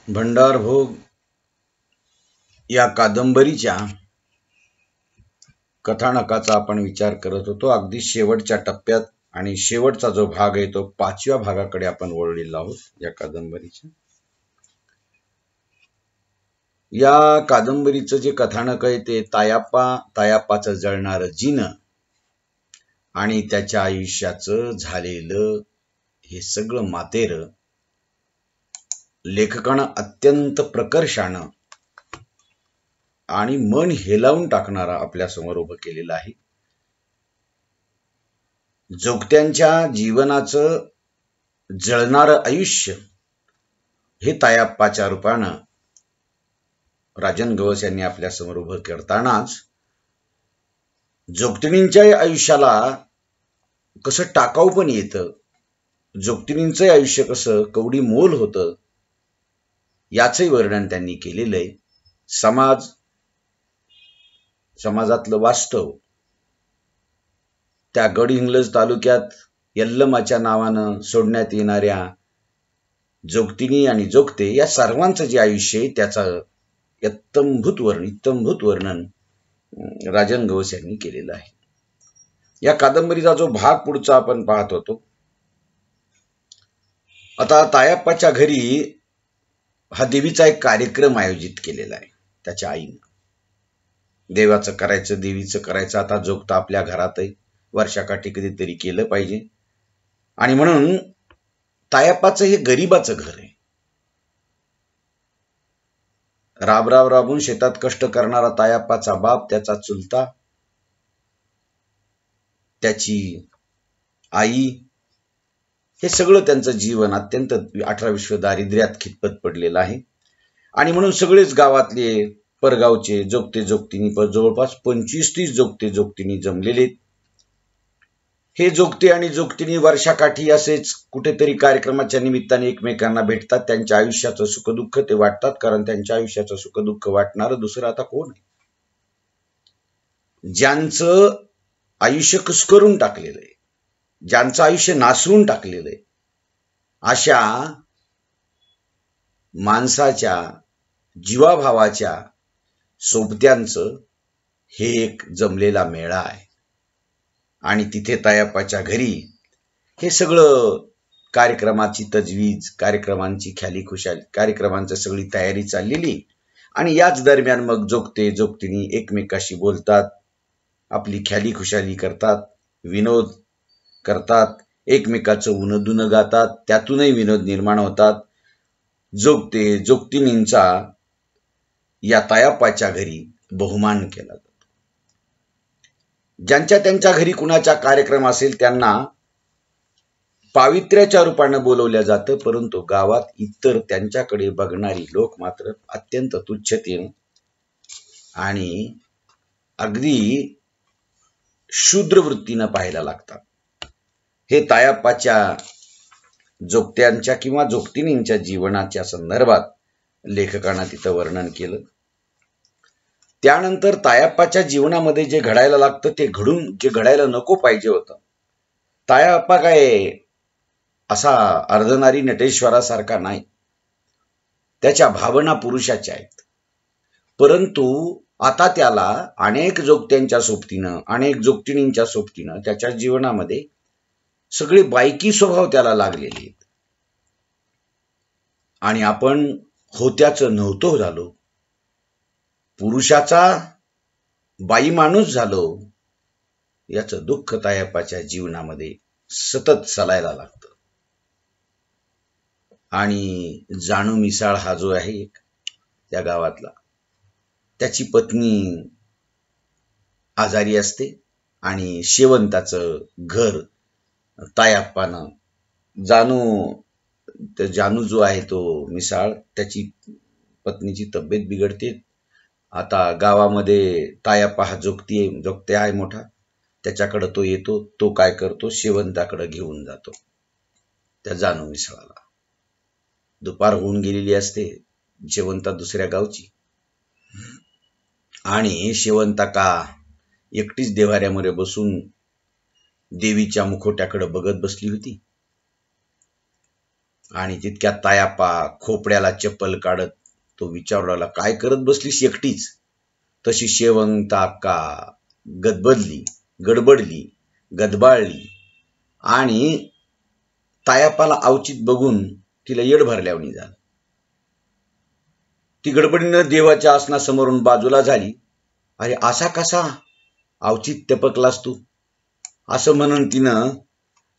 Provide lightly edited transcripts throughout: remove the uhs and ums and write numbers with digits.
भंडारभोग या कादंबरीच्या कथानकाचा आपण विचार करत होतो. अगदी शेवटच्या टप्प्यात आणि शेवटचा जो भाग आहे तो 5व्या भागाकडे आपण वळलेलो आहोत या कादंबरीच्या. या कादंबरीचं जे कथानक आहे ते तायाप्पाचं जळणारं जिनं आणि त्याच्या आयुष्याचं झालेलं हे सगळं मातेरं लेखकानं अत्यंत प्रकर्षानं आणि मन हेलावून टाकणारा आपल्या समोर उभं केलेलं आहे. जोगत्यांच्या जीवनाचं जळणारं आयुष्य हे तायाप्पाच्या रूपानं राजन गवस यांनी आपल्या समोर उभं करतानाच जोगतिणींच्या आयुष्याला कसं टाकाऊ पण येतं, जोगतिणींचं आयुष्य कसं कवडी मोल होतं याचंही वर्णन त्यांनी केलेलं आहे. समाजातलं वास्तव, त्या गडहिंग्लज तालुक्यात यल्लमाच्या नावानं सोडण्यात येणाऱ्या जोगतिणी आणि जोगते या सर्वांचं जे आयुष्य आहे त्याचं इत्तमभूत वर्णन राजन गवस यांनी केलेलं आहे. या कादंबरीचा जो भाग पुढचा आपण पाहत होतो. आता तायाप्पाच्या घरी हा देवीचा एक कार्यक्रम आयोजित केलेला आहे त्याच्या आईनं. देवाचं करायचं, देवीचं करायचं. आता जोगता आपल्या घरात आहे, वर्षाकाठी कधीतरी केलं पाहिजे. आणि म्हणून तायाप्पाचं हे गरीबाचं घर आहे. राबून शेतात कष्ट करणारा तायाप्पाचा बाप, त्याचा चुलता, त्याची आई, हे सगळं त्यांचं जीवन अत्यंत 18 दारिद्र्यात खितपत पडलेलं आहे. आणि म्हणून सगळेच गावातले परगावचे जोगते जोगतिनी जवळपास 25-30 जोगते जोगतिनी जमलेले. हे जोगते आणि जोगतिनी वर्षाकाठी असेच कुठेतरी कार्यक्रमाच्या निमित्ताने एकमेकांना भेटतात. त्यांच्या आयुष्याचं सुखदुःख ते वाटतात, कारण त्यांच्या आयुष्याचं सुखदुःख वाटणारं दुसरं आता कोण आहे? ज्यांचं आयुष्य कुस्करून टाकलेलं आहे, ज्यांचं आयुष्य नासवून टाकलेलं आहे, अशा माणसाच्या जीवाभावाच्या सोबत्यांचं हे एक जमलेला मेळा आहे. आणि तिथे तायाप्पाच्या घरी हे सगळं कार्यक्रमाची तजवीज, कार्यक्रमांची ख्याली खुशाली, कार्यक्रमांची सगळी तयारी चाललेली. आणि याच दरम्यान मग जोगते जोगतिनी एकमेकाशी बोलतात, आपली ख्याली खुशाली करतात, विनोद करतात, एकमेकाचं उनदुन गातात, त्यातूनही विनोद निर्माण होतात. जोगते जोगतिनींचा या तायाप्पाच्या घरी बहुमान केला जातो. ज्यांच्या त्यांच्या घरी कुणाचा कार्यक्रम असेल त्यांना पावित्र्याच्या रूपानं बोलवल्या जातं, परंतु गावात इतर त्यांच्याकडे बघणारी लोक मात्र अत्यंत तुच्छतेने आणि अगदी शूद्र वृत्तीनं पाहायला लागतात. हे तायाप्पाच्या जोगत्यांच्या किंवा जोगतिनींच्या जीवनाच्या संदर्भात लेखकानं तिथं वर्णन केलं. त्यानंतर तायाप्पाच्या जीवनामध्ये जे घडायला लागतं ते घडून जे घडायला नको पाहिजे होतं. तायाप्पा काय असा अर्धनारी नटेश्वरासारखा नाही, त्याच्या भावना पुरुषाच्या आहेत. परंतु आता त्याला अनेक जोगत्यांच्या सोबतीनं, अनेक जोगतिणींच्या सोबतीनं त्याच्या जीवनामध्ये सगळे बायकी स्वभाव त्याला लागलेले आहेत. आणि आपण होत्याचं नव्हतो झालो, पुरुषाचा बाई माणूस झालो, याचं दुःख तायाप्पाच्या जीवनामध्ये सतत सलायला लागतं. आणि जानू मिसाळ हा जो आहे त्या गावातला, त्याची पत्नी आजारी असते आणि शेवंताचं घर तायाप्पानं जानू जो आहे तो मिसाळ, त्याची पत्नीची तब्येत बिघडते. आता गावामध्ये तायाप्पा हा जोगते आहे मोठा, त्याच्याकडे तो येतो. तो काय करतो, शेवंताकडे घेऊन जातो त्या जानू मिसाळाला. दुपार होऊन गेलेली असते, शेवंता दुसऱ्या गावची, आणि शेवंता का एकटीच देव्हाऱ्यामध्ये बसून देवीच्या मुखोट्याकडे बघत बसली होती. आणि तितक्यात तायाप्पा खोपड्याला चप्पल काढत तो विचारू लागला, काय करत बसलीस एकटीच? तशी शेवंत अक्का गडबडली, गदबाळली आणि तायाप्पाला अवचित बघून तिला येड भरल्यावणी झालं. ती गडबडीनं देवाच्या आसनासमोरून बाजूला झाली. अरे असा कसा अवचित टपकलास तू? असं म्हणून तिनं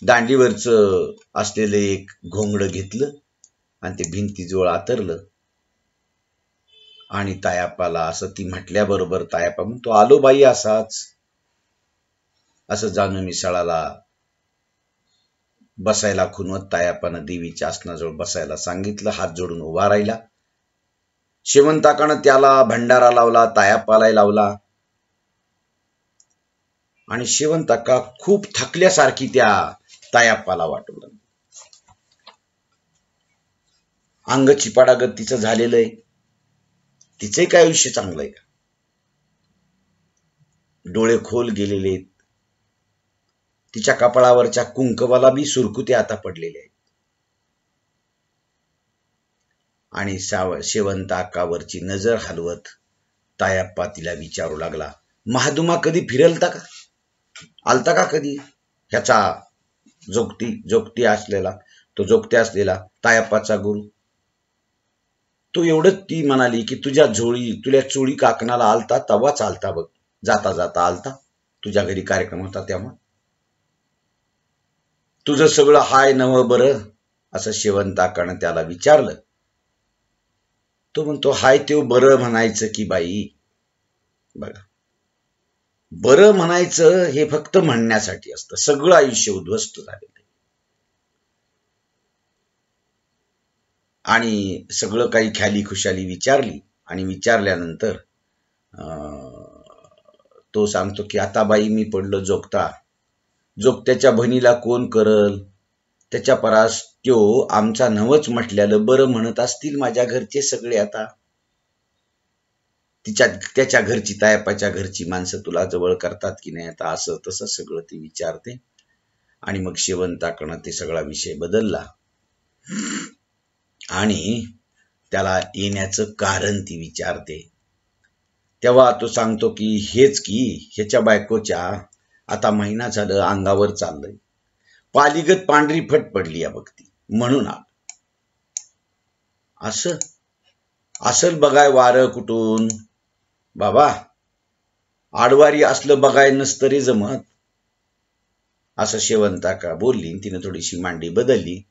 दांडीवरचं असलेलं एक घोंगडं घेतलं आणि ते भिंतीजवळ आतरलं. आणि तायाप्पाला असं ती म्हटल्याबरोबर तायाप्पा म्हणतो, आलो बाई असाच. असं जानू मिसाळाला बसायला खुनवत तायाप्पानं देवीच्या आसनाजवळ बसायला सांगितलं. हात जोडून उभा राहिला. शेवंताकानं त्याला भंडारा लावला, तायाप्पालाही लावला. आणि शेवंताका खूप थकल्यासारखी त्या तायाप्पाला वाटू लागली. अंग चिपाडागत तिचं झालेलं आहे. तिचंही काय आयुष्य चांगलं आहे का? डोळे खोल गेलेले आहेत. तिच्या कपाळावरच्या कुंकवाला बी सुरकुते आता पडलेले आहेत. आणि शेवंत अक्कावरची नजर हलवत तायाप्पा तिला विचारू लागला, महादुमा कधी फिरलता का? आलता का कधी? ह्याचा जोगती असलेला तायाप्पाचा गुरु. तो एवढंच ती म्हणाली की तुझ्या चोळी काकणाला आलता, तवाच आलता बघ. जाता जाता आलता. तुझ्या घरी कार्यक्रम होता तेव्हा. तुझं सगळं हाय नव बरं? असं शेवंताकानं त्याला विचारलं. तो म्हणतो, हाय ते बरं म्हणायचं की बाई. बघा, बरं म्हणायचं हे फक्त म्हणण्यासाठी असतं. सगळं आयुष्य उद्ध्वस्त झालेलं आहे. आणि सगळं काही ख्याली खुशाली विचारली. आणि विचारल्यानंतर तो सांगतो की आता बाई मी पडलो जोगत्याच्या बहिणीला कोण करल? त्याच्या परास त्यो आमचा नवच म्हटल्यालं बरं म्हणत असतील माझ्या घरचे सगळे. आता त्याच्या घरची, तायाप्पाच्या घरची माणसं तुला जवळ करतात की नाही आता? असं तसं सगळं ती विचारते. आणि मग शेवंताकडनं ते सगळा विषय बदलला आणि त्याला येण्याचं कारण ती विचारते. तेव्हा तो सांगतो की हेच की ह्याच्या बायकोच्या आता महिना झालं अंगावर चाललंय. पालीगत पांढरी फट पडली या बघती म्हणून असं बघाय वारं कुठून बाबा? आडवारी असलं बघाय नसतं रे जमत. असं शेवंताका बोलली. तिने थोडीशी मांडी बदलली.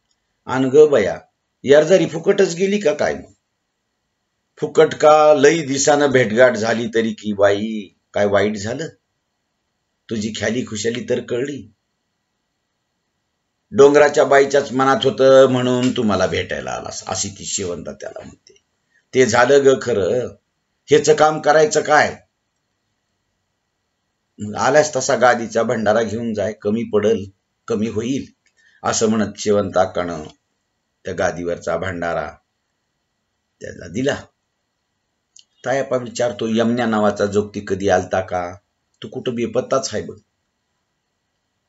आणि ग बया, यारजारी फुकटच गेली का काय? मग फुकट का लई दिसानं भेटगाठ झाली तरी की बाई काय वाईट झालं? तुझी ख्याली खुशाली तर कळली. डोंगराच्या बाईच्याच मनात होतं म्हणून तू मला भेटायला आलास, अशी ती शेवंता त्याला म्हणते. ते झालं ग खरं. हेच काम करायचं काय? आल्यास तसा गादीचा भंडारा घेऊन जाय, कमी होईल. असं म्हणत शेवंताकानं त्या गादीवरचा भंडारा त्याला दिला. तायाप्पा विचारतो, यमन्या नावाचा जोगती कधी आलता का? तू कुठं बेपत्ताच आहे बघ.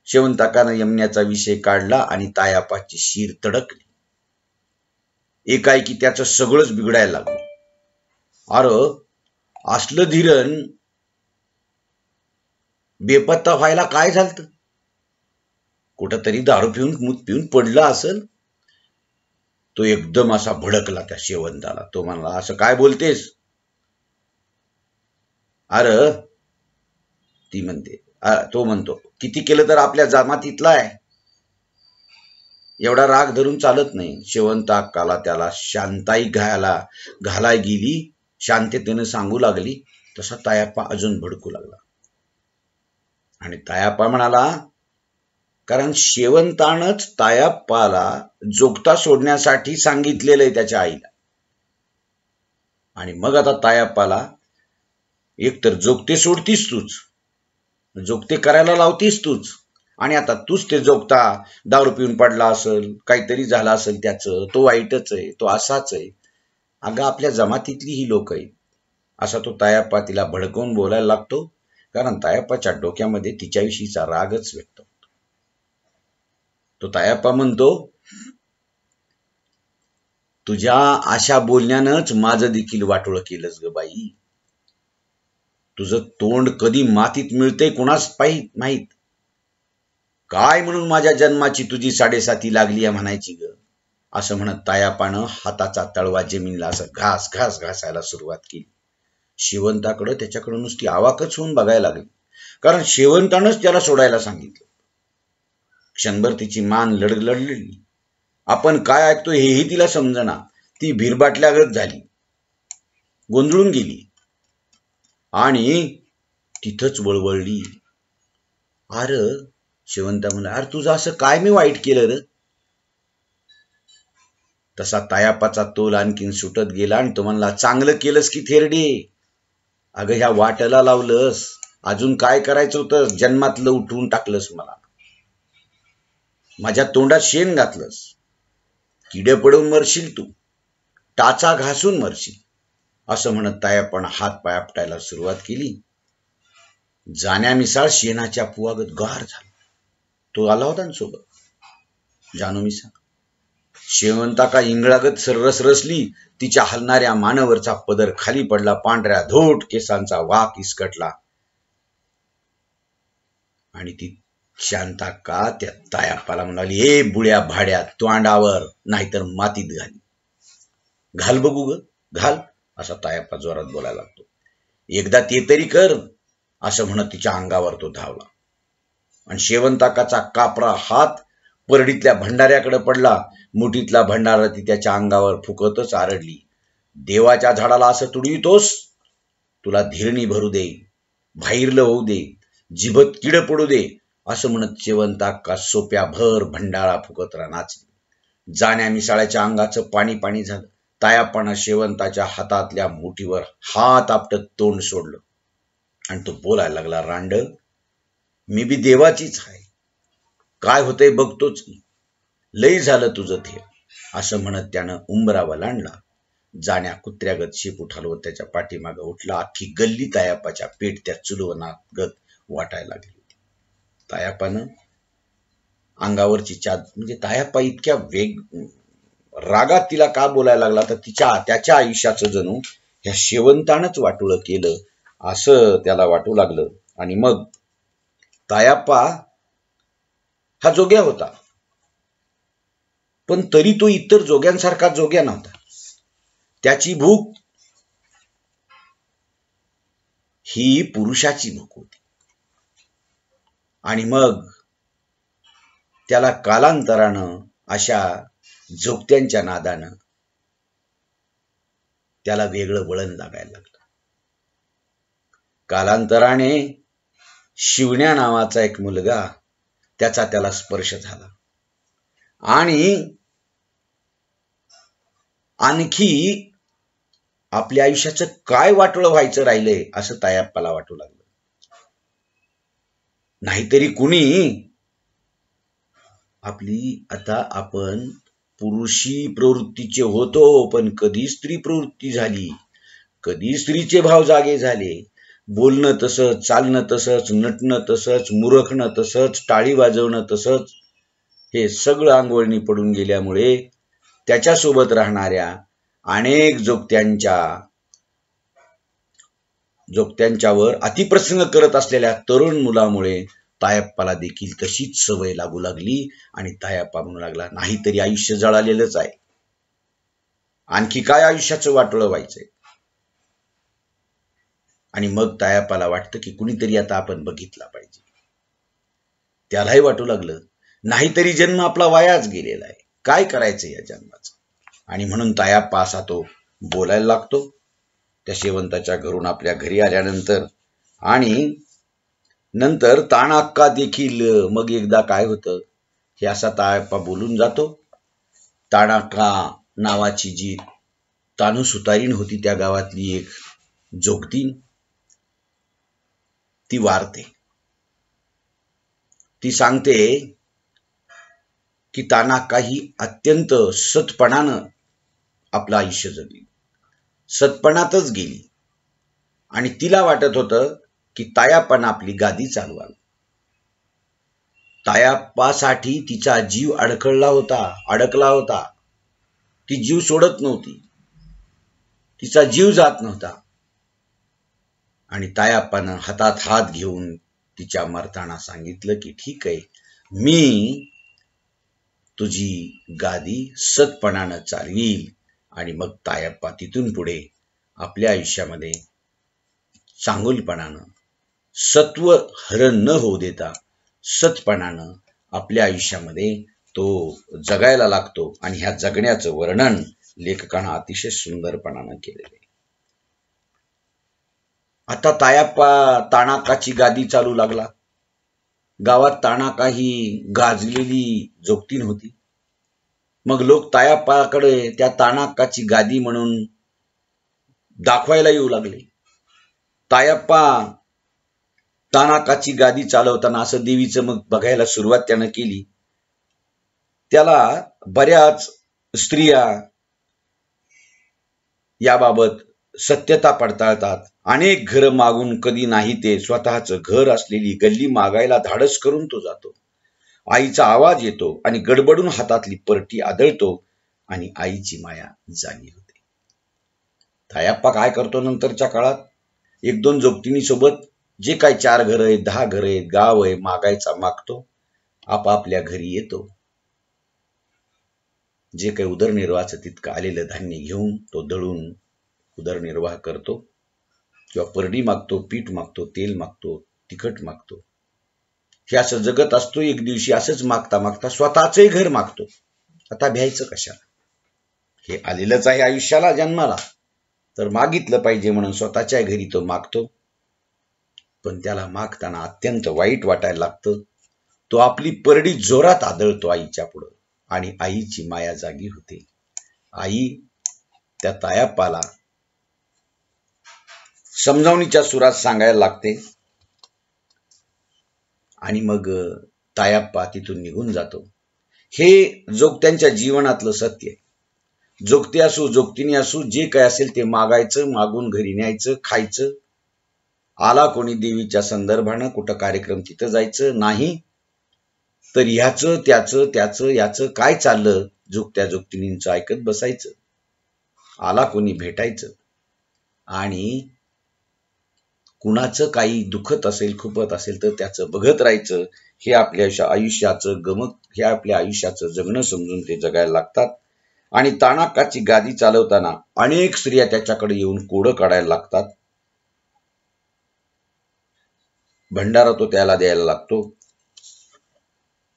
शेवंताकानं यमन्याचा विषय काढला आणि तायाप्पाची शीर तडकली. एकाएकी त्याचं सगळंच बिघडायला लागलं. अरे असलं धीरण बेपत्ता व्हायला काय झालं? कुठंतरी दारू पिऊन पडला असेल. तो एकदम असा भडकला त्या शेवंताला. तो म्हणला, असं काय बोलतेस? अरे ती म्हणते, तो म्हणतो, किती केलं तर आपल्या जमातीतला आहे. एवढा राग धरून चालत नाही. शेवंत अक्काला त्याला शांताई घालाय गेली. शांततेनं सांगू लागली तसा तायाप्पा अजून भडकू लागला. आणि तायाप्पा म्हणाला, कारण शेवंतानंच तायाप्पाला जोगता सोडण्यासाठी सांगितलेलं आहे त्याच्या आईला. आणि मग आता तायाप्पाला एकतर जोगते सोडतीस तूच, जोगते करायला लावतीस तूच. आणि आता तूच ते जोगता दारू पिऊन पडला असेल, काहीतरी झाला असेल त्याचं, तो वाईटच आहे, तो असाच आहे. अगं आपल्या जमातीतली ही लोक आहेत. असा तो तायाप्पा तिला भडकवून बोलायला लागतो. कारण तायाप्पाच्या डोक्यामध्ये तिच्याविषयीचा रागच व्यक्त होतो. तो तायाप्पा म्हणतो, तुझ्या अशा बोलण्यानंच माझं देखील वाटोळं केलंस ग बाई. तुझं तोंड कधी मातीत मिळते कुणास माहीत. काय म्हणून माझ्या जन्माची तुझी 7.5 लागली आहे म्हणायची ग, असं म्हणत तायापानं हाताचा तळवा जमिनीला असं घास घास घासायला सुरुवात केली. शेवंताकडे त्याच्याकडे नुसती आवाकच होऊन बघायला लागली, कारण शेवंतानंच त्याला सोडायला सांगितलं. क्षणभर तिची मान लढली. आपण काय ऐकतो हेही तिला समजना. ती भिरबाटल्यागत झाली, गोंधळून गेली आणि तिथंच वळवळली. अरे शेवंता म्हणला, अरे तुझं असं काय मी वाईट केलं रे? तसा तायापाचा तोल आणखीन सुटत गेला आणि तो म्हणला, चांगलं केलंस की थेरडे. अगं ह्या वाट्याला लावलंस, अजून काय करायचं होतं? जन्मातलं उठवून टाकलंस मला, माझ्या तोंडात शेण घातलंस. किडे पडून मरशील तू, टाचा घासून मरशील, असं म्हणत तायापण हात पाय आपटायला सुरुवात केली. जाण्यामिसाळ शेणाच्या पुवागत गार झाला. तो आला होता ना सोबत, जानू मिसा. शेवंता का इंगळागत सरस रसली. तिच्या हलणाऱ्या मानेवरचा पदर खाली पडला. पांढऱ्या धोट केसांचा वाक इसकटला आणि ती शांता का त्या तायापाला म्हणाली, ए बुळ्या भाड्या, तोंडावर नाहीतर मातीत घाल बघू ग, घाल, असा तायाप्पा जोरात बोलायला लागतो. एकदा ते तरी कर, असं म्हणत तिच्या अंगावर तो धावला आणि शेवंताकाचा कापरा हात परडीतल्या भंडाऱ्याकडे पडला. मुठीतला भंडारा ती त्याच्या अंगावर फुकतच आरडली. देवाच्या झाडाला असं तुडवितोस? तुला धिरणी भरू दे, बाहेरलं होऊ दे, जिभत किड पडू दे, असं म्हणत शेवंताका सोप्या भर भंडारा फुकत नाचली. जाण्या मिसाळ्याच्या अंगाचं पाणी पाणी झालं. तायापानं शेवंताच्या हातातल्या मुठीवर हात आपटत तोंड सोडलं आणि तो बोलायला लागला, रांड, मी बी देवाचीच आहे, काय होतंय बघतोच की, लई झालं तुझं ते, असं म्हणत त्यानं उंबरा लांडला. जाण्या कुत्र्यागत शेपूट हलवत त्याच्या पाठीमागं उठला. अख्खी गल्ली तायापाच्या पेट त्या चुलवनागत वाटायला लागली होती. तायापानं अंगावरची म्हणजे तायापा इतक्या रागात तिला का बोलायला लागला, तर त्याच्या आयुष्याचं जणू ह्या शेवंतानंच वाटोळं केलं असं त्याला वाटू लागलं. आणि मग तायाप्पा हा जोग्या होता, पण तरी तो इतर जोग्यांसारखा जोग्या नव्हता. त्याची भूक ही पुरुषाची भूक होती. आणि मग त्याला कालांतरानं अशा जोगत्यांच्या नादानं त्याला वेगळं वळण लागायला लागलं. कालांतराने शिवण्या नावाचा एक मुलगा, त्याचा त्याला स्पर्श झाला आणि आणखी आपल्या आयुष्याचं काय वाटोळं व्हायचं राहिलंय असं तायाप्पाला वाटू लागलं. नाहीतरी कुणी आता आपण पुरुषी प्रवृत्तीचे होतो, पण कधी स्त्री प्रवृत्ती झाली, कधी स्त्रीचे भाव जागे झाले. बोलणं तसंच, चालणं तसंच, नटणं तसंच, मुरखणं तसंच, टाळी वाजवणं तसंच, हे सगळं अंगवळणी पडून गेल्यामुळे त्याच्यासोबत राहणाऱ्या अनेक जोगत्यांच्यावर अतिप्रसंग करत असलेल्या तरुण मुलामुळे तायाप्पाला देखील तशीच सवय लागू लागली. आणि तायाप्पा म्हणू लागला, नाहीतरी आयुष्य जळालेलंच आहे, आणखी काय आयुष्याचं वाटोळं व्हायचंय. आणि मग तायाप्पाला वाटतं की कुणीतरी आता आपण बघितला पाहिजे. त्यालाही वाटू लागलं, नाहीतरी जन्म आपला वायाच गेलेला आहे, काय करायचं या जन्माचं. आणि म्हणून तायाप्पा असा तो बोलायला लागतो त्या शेवंताच्या घरून आपल्या घरी आल्यानंतर. आणि नंतर ताणाक्का देखील मग एकदा काय होतं हे असा तायाप्पा बोलून जातो. ताणाक्का नावाची जी तानू सुतारीण होती त्या गावातली एक जोगतीन, ती वारते. ती सांगते की तानाक्का ही अत्यंत सत्पणानं आपलं आयुष्य जगली, सत्पणातच गेली. आणि तिला वाटत होतं की तायाप्पानं आपली गादी चालवावी. तायाप्पासाठी तिचा जीव अडकला होता. ती जीव सोडत नव्हती, तिचा जीव जात नव्हता. आणि तायाप्पानं हातात हात घेऊन तिच्या मरताना सांगितलं की ठीक आहे, मी तुझी गादी सत्पणानं चालवील. आणि मग तायप्पा तिथून पुढे आपल्या आयुष्यामध्ये चांगुलपणानं, सत्व हरण न होऊ देता सत्पणानं आपल्या आयुष्यामध्ये तो जगायला लागतो. आणि ह्या जगण्याचं वर्णन लेखकानं अतिशय सुंदरपणानं केलेलं आहे. आता तायाप्पा ताणाकाची गादी चालू लागला. गावात ताणाका ही गाजलेली जोगतीन होती. मग लोक तायाप्पाकडे त्या ताणाकाची गादी म्हणून दाखवायला येऊ लागले. तायाप्पा ताणाकाची गादी चालवताना असं देवीचं मग बघायला सुरुवात त्यानं केली. त्याला बऱ्याच स्त्रिया याबाबत सत्यता पडताळतात. अनेक घरं मागून कधी नाही ते स्वतःचं घर असलेली गल्ली मागायला धाडस करून तो जातो. आईचा आवाज येतो आणि गडबडून हातातली परटी आदळतो आणि आईची माया जागी होते. तायाप्पा काय करतो नंतरच्या काळात, एक दोन जोगतिनी सोबत जे काय 4 घरं आहेत, 10 घरं आहेत, गाव आहे, मागायचा मागतो. आपापल्या घरी येतो. जे काही उदरनिर्वाहाचं तितकं आलेलं धान्य घेऊन तो दळून उदरनिर्वाह करतो. किंवा परडी मागतो, पीठ मागतो, तेल मागतो, तिखट मागतो. हे असं जगत असतो. एक दिवशी असंच मागता मागता स्वतःचंही घर मागतो. आता भ्यायचं कशाला, हे आलेलंच आहे आयुष्याला जन्माला, तर मागितलं पाहिजे म्हणून स्वतःच्या घरी तो मागतो. पण त्याला मागताना अत्यंत वाईट वाटायला लागतं. तो आपली परडी जोरात आदळतो आईच्या पुढं आणि आईची माया जागी होते. आई त्या तायाप्पाला समजावणीच्या सुरात सांगायला लागते. आणि मग तायाप्पा तिथून निघून जातो. हे जोगत्यांच्या जीवनातलं सत्य आहे. जोगते असो, जोगतिनी असो, जे काय असेल ते मागायचं, मागून घरी न्यायचं, खायचं. आला कोणी देवीच्या संदर्भानं कुठं कार्यक्रम, तिथं जायचं नाही. तर ह्याचं त्याचं याचं काय चाललं जोगत्या जोगतिनींचं ऐकत बसायचं. आला कोणी भेटायचं आणि कुणाचं काही दुखत असेल, खुपत असेल तर त्याचं बघत राहायचं. हे आपल्या आयुष्याचं गमक, हे आपल्या आयुष्याचं जगणं समजून ते जगायला लागतात. आणि ताणाकाची गादी चालवताना अनेक स्त्रिया त्याच्याकडे येऊन कोडं काढायला लागतात. भंडारा तो त्याला द्यायला लागतो.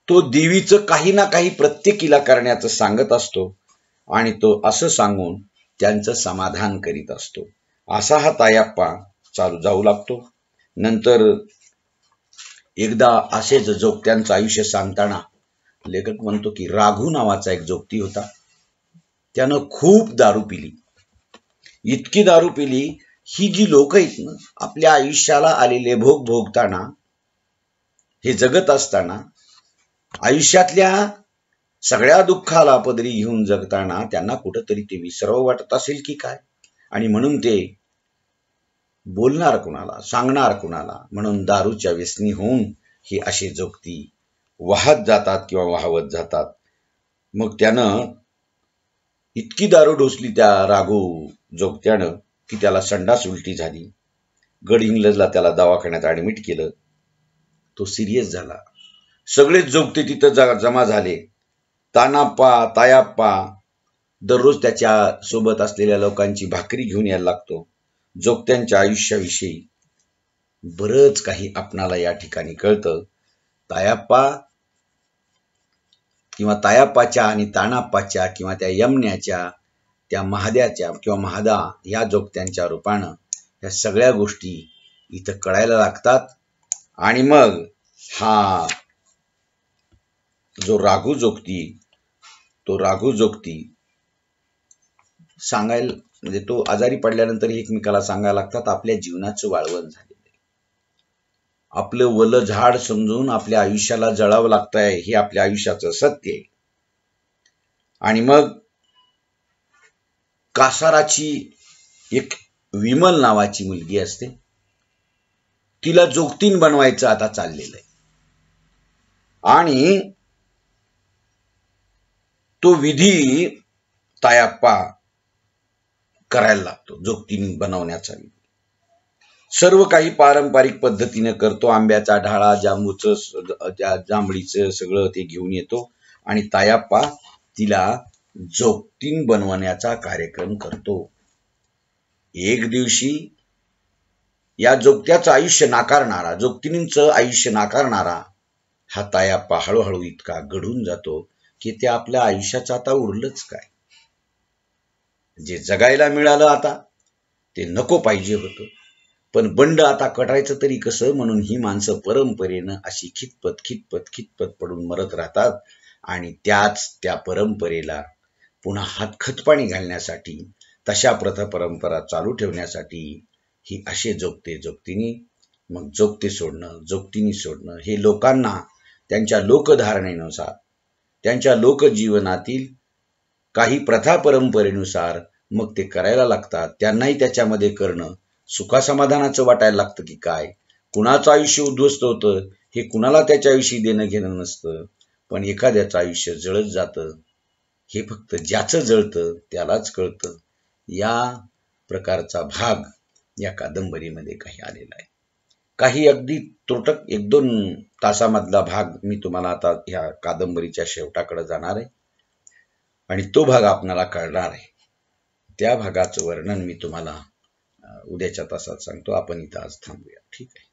तो देवीचं काही ना काही प्रत्येकीला करण्याचं सांगत असतो आणि तो असं सांगून त्यांचं समाधान करीत असतो. असा हा तायाप्पा चालू जाऊ लागतो. नंतर एकदा असेच जोगत्यांचं आयुष्य सांगताना लेखक म्हणतो की राघू नावाचा एक जोगती होता. त्यानं खूप दारू पिली, इतकी दारू पिली, ही जी लोक आहेत ना, आपल्या आयुष्याला आलेले भोग भोगताना, हे जगत असताना, आयुष्यातल्या सगळ्या दुःखाला पदरी घेऊन जगताना त्यांना कुठंतरी ते विसरावं वाटत असेल की काय. आणि म्हणून ते बोलणार कुणाला, सांगणार कुणाला, म्हणून दारूच्या व्यसनी होऊन ही अशी जोगती वाहत जातात किंवा वाहवत जातात. मग त्यानं इतकी दारू ढोसली त्या राघू जोगत्यानं की त्याला संडास उलटी झाली. गड इंग्लजला त्याला दवाखान्यात ऍडमिट केलं. तो सिरियस झाला. सगळेच जोगते तिथं जमा झाले. तायाप्पा दररोज त्याच्या सोबत असलेल्या लोकांची भाकरी घेऊन यायला लागतो. जोगत्यांच्या आयुष्याविषयी बरंच काही आपणाला या ठिकाणी कळतं. तायाप्पा किंवा तायाप्पाच्या आणि ताणाप्पाच्या किंवा त्या यमन्याच्या, त्या महाद्याच्या किंवा महादा या जोगत्यांच्या रूपानं या सगळ्या गोष्टी इथं कळायला लागतात. आणि मग हा जो राघू जोगती सांगायला, म्हणजे तो आजारी पडल्यानंतर एकमेकाला सांगायला लागतात आपल्या जीवनाचं वाळवण झालेलं आहे. आपलं वलं झाड समजून आपल्या आयुष्याला जळावं लागतंय, हे आपल्या आयुष्याचं सत्य आहे. आणि मग कासाराची एक विमल नावाची मुलगी असते, तिला जोगतीन बनवायचं आता चाललेलं आहे. आणि तो विधी तायाप्पा करायला लागतो. जोगती बनवण्याचा सर्व काही पारंपरिक पद्धतीने करतो. आंब्याचा ढाळा, जांभळीचं सगळं ते घेऊन येतो आणि तायाप्पा तिला जोगतीन बनवण्याचा कार्यक्रम करतो. एक दिवशी या जोगत्याचं आयुष्य नाकारणारा, जोगतीनींचं आयुष्य नाकारणारा हा तायाप्पा हळूहळू इतका गढून जातो की ते आपल्या आयुष्याचं आता उरलंच काय. जे जगायला मिळालं आता ते नको पाहिजे होतं, पण बंड आता कटायचं तरी कसं, म्हणून ही माणसं परंपरेनं अशी खितपत पडून मरत राहतात. आणि त्या परंपरेला पुन्हा हातखतपाणी घालण्यासाठी, तशा प्रथा परंपरा चालू ठेवण्यासाठी ही असे जोगतीनी मग जोगतीनी सोडणं हे लोकांना त्यांच्या लोकधारणेनुसार, त्यांच्या लोकजीवनातील काही प्रथा परंपरेनुसार मग ते करायला लागतात. त्यांनाही त्याच्यामध्ये करणं सुखासमाधानाचं वाटायला लागतं की काय. कुणाचं आयुष्य उद्ध्वस्त होतं हे कुणाला त्याच्याविषयी देणं घेणं नसतं, पण एखाद्याचं आयुष्य जळत जातं हे फक्त ज्याचं जळतं त्यालाच कळतं. या प्रकारचा भाग या कादंबरीमध्ये काही आलेला आहे. काही अगदी त्रोटक 1-2 तासामधला भाग मी तुम्हाला आता ह्या कादंबरीच्या शेवटाकडे जाणार आहे आणि तो भाग आपल्याला कळणार आहे. त्या भागाचं वर्णन मी तुम्हाला उद्याच्या तासात सांगतो. आपण इथं आज थांबूया. ठीक आहे.